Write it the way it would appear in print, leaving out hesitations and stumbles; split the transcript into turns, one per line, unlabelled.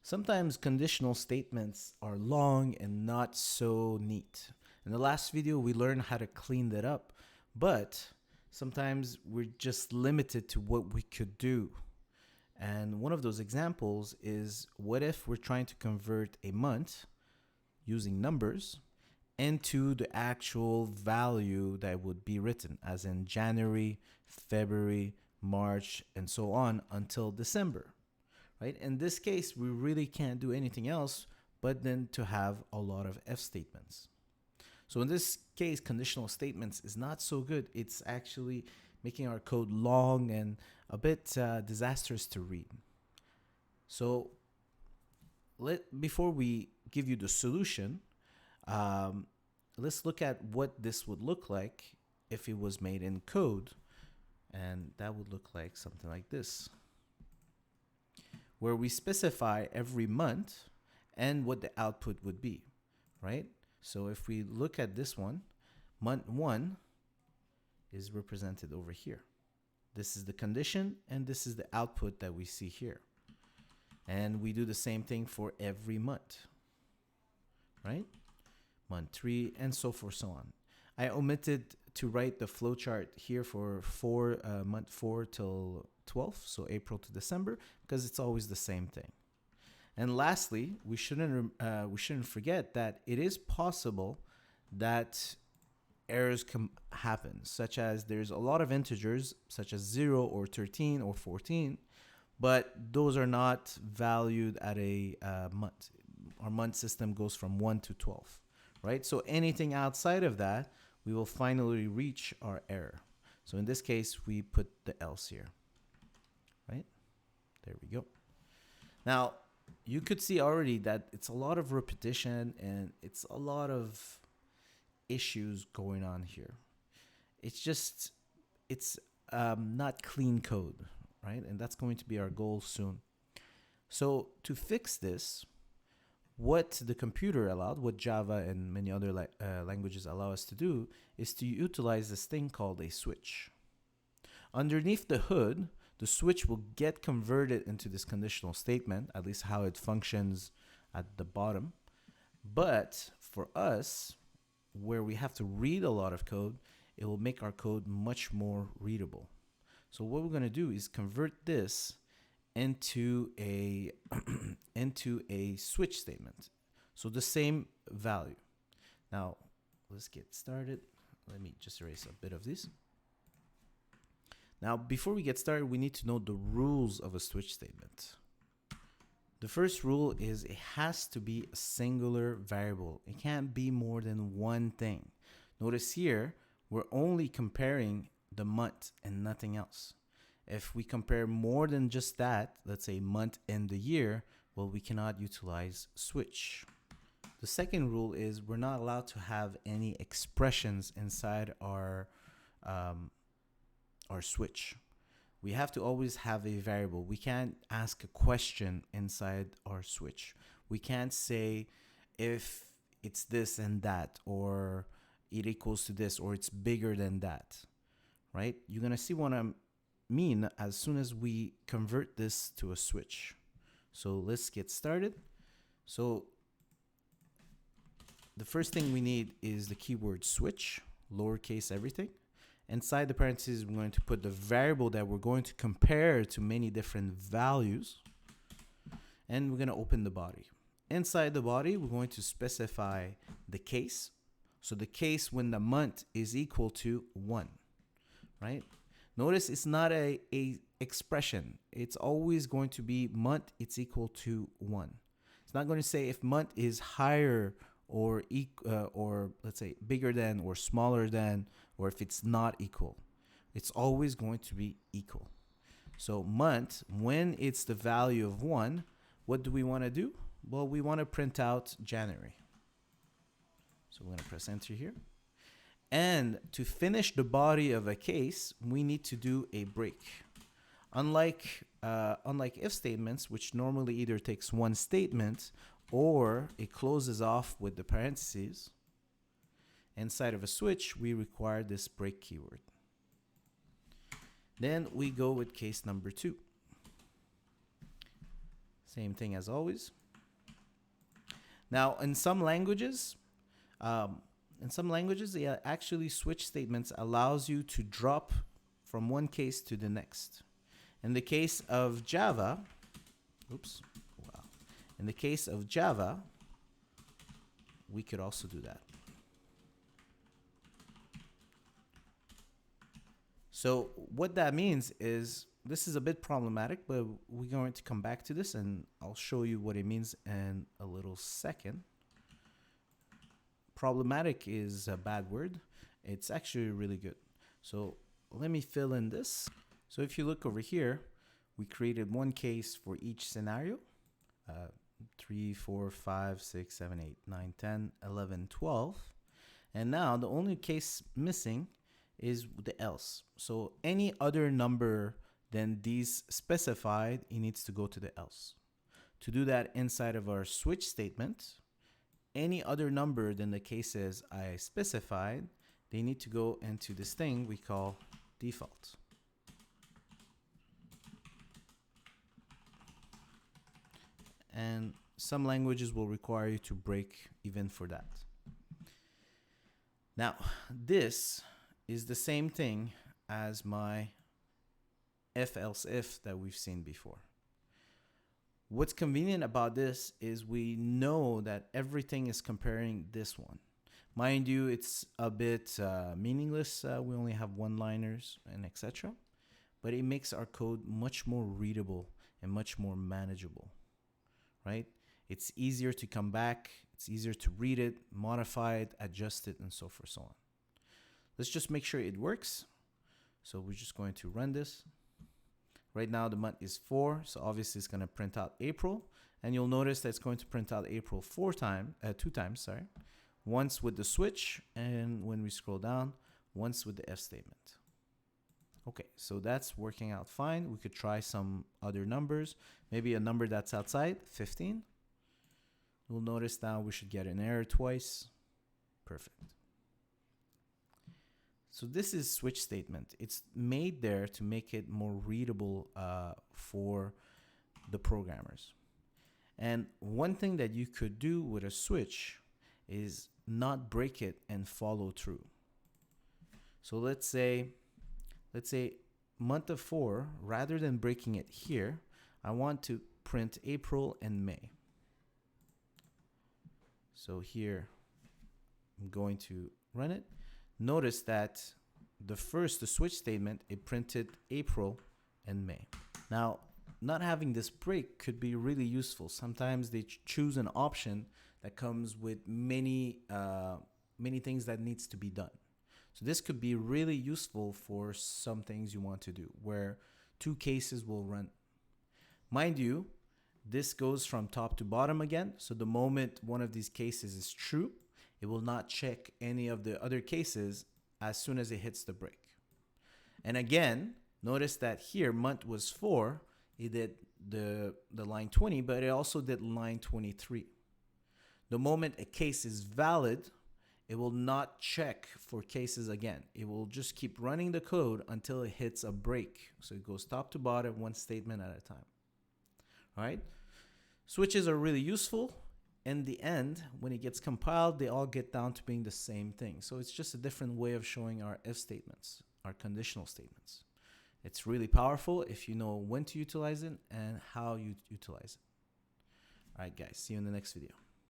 Sometimes conditional statements are long and not so neat. In the last video, we learned how to clean that up, but sometimes we're just limited to what we could do. And one of those examples is, what if we're trying to convert a month using numbers into the actual value that would be written, as in January, February, March, and so on until December, right? In this case, we really can't do anything else but then to have a lot of if statements. So in this case, conditional statements is not so good. It's actually making our code long and a bit disastrous to read. So before we give you the solution, let's look at what this would look like if it was made in code. And that would look like something like this, where we specify every month and what the output would be, right? So if we look at this one, month 1 is represented over here. This is the condition, and this is the output that we see here. And we do the same thing for every month, right? Month 3, and so forth, so on. I omitted to write the flowchart here for month 4 till 12th, so April to December, because it's always the same thing. And lastly, we shouldn't forget that it is possible that errors can happen, such as there's a lot of integers, such as 0 or 13 or 14, but those are not valued at a month. Our month system goes from 1 to 12, right? So anything outside of that, we will finally reach our error. So in this case, we put the else here, right? There we go. Now, you could see already that it's a lot of repetition and it's a lot of issues going on here. It's not clean code, right? And that's going to be our goal soon. So to fix this, what the computer allowed, what Java and many other languages allow us to do, is to utilize this thing called a switch. Underneath the hood, the switch will get converted into this conditional statement, at least how it functions at the bottom. But for us, where we have to read a lot of code, it will make our code much more readable. So what we're going to do is convert this into a into a switch statement. So the same value. Now, let's get started. Let me just erase a bit of this. Now, before we get started, we need to know the rules of a switch statement. The first rule is it has to be a singular variable. It can't be more than one thing. Notice here, we're only comparing the month and nothing else. If we compare more than just that, let's say month and the year, well, we cannot utilize switch. The second rule is we're not allowed to have any expressions inside our switch. We have to always have a variable. We can't ask a question inside our switch. We can't say if it's this and that, or it equals to this, or it's bigger than that, right? You're going to see what I mean as soon as we convert this to a switch. So let's get started. So the first thing we need is the keyword switch, lowercase everything. Inside the parentheses, we're going to put the variable that we're going to compare to many different values. And we're going to open the body. Inside the body, we're going to specify the case. So the case when the month is equal to 1, right? Notice it's not a expression. It's always going to be month, it's equal to 1. It's not going to say if month is higher or let's say bigger than or smaller than, or if it's not equal. It's always going to be equal. So month, when it's the value of 1, what do we want to do? Well, we want to print out January. So we're going to press enter here. And to finish the body of a case, we need to do a break. Unlike if statements, which normally either takes one statement or it closes off with the parentheses, inside of a switch, we require this break keyword. Then we go with case number 2. Same thing as always. Now, in some languages, the actually switch statements allows you to drop from one case to the next. In the case of Java, in the case of Java, we could also do that. So what that means is, this is a bit problematic, but we're going to come back to this and I'll show you what it means in a little second. Problematic is a bad word. It's actually really good. So let me fill in this. So if you look over here, we created one case for each scenario. 3, 4, 5, 6, 7, 8, 9, 10, 11, 12. And now the only case missing is the else. So any other number than these specified, it needs to go to the else. To do that inside of our switch statement, any other number than the cases I specified, they need to go into this thing we call default. And some languages will require you to break even for that. Now, this is the same thing as my if else if that we've seen before. What's convenient about this is we know that everything is comparing this one. Mind you, it's a bit meaningless. We only have one-liners and etc. But it makes our code much more readable and much more manageable, right? It's easier to come back. It's easier to read it, modify it, adjust it, and so forth, so on. Let's just make sure it works. So we're just going to run this. Right now the month is 4, so obviously it's going to print out April, and you'll notice that it's going to print out April 2 times, sorry. Once with the switch, and when we scroll down, once with the if statement. Okay, so that's working out fine. We could try some other numbers, maybe a number that's outside 15. We'll notice now we should get an error twice. Perfect. So this is switch statement. It's made there to make it more readable for the programmers. And one thing that you could do with a switch is not break it and follow through. So let's say month of 4, rather than breaking it here, I want to print April and May. So here I'm going to run it. Notice that the switch statement, it printed April and May. Now, not having this break could be really useful. Sometimes they choose an option that comes with many things that needs to be done. So this could be really useful for some things you want to do, where 2 cases will run. Mind you, this goes from top to bottom again. So the moment one of these cases is true, it will not check any of the other cases as soon as it hits the break. And again, notice that here month was 4, it did the line 20, but it also did line 23. The moment a case is valid, it will not check for cases again. It will just keep running the code until it hits a break. So it goes top to bottom, one statement at a time. All right? Switches are really useful. In the end, when it gets compiled, they all get down to being the same thing. So it's just a different way of showing our if statements, our conditional statements. It's really powerful if you know when to utilize it and how you utilize it. All right, guys, see you in the next video.